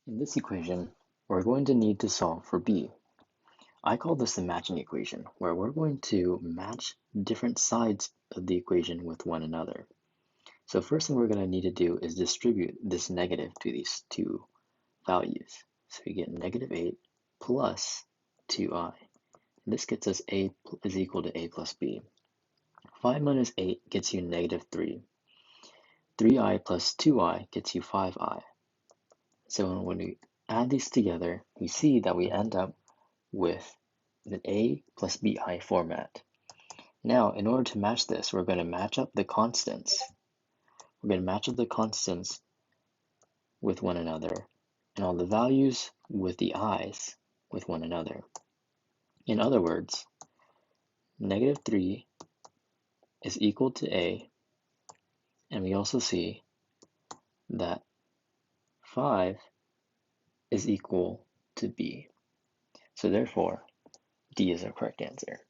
In this equation, we're going to need to solve for b. I call this the matching equation, where we're going to match different sides of the equation with one another. So first thing we're going to need to do is distribute this negative to these two values. So you get negative 8 plus 2i. And this gets us a is equal to a plus b. 5 minus 8 gets you negative 3. 3i plus 2i gets you 5i. So when we add these together, we see that we end up with an a plus bi format. Now, in order to match this, we're going to match up the constants. We're going to match up the constants with one another, and all the values with the i's with one another. In other words, negative 3 is equal to a, and we also see that 5 is equal to b. So therefore, D is our correct answer.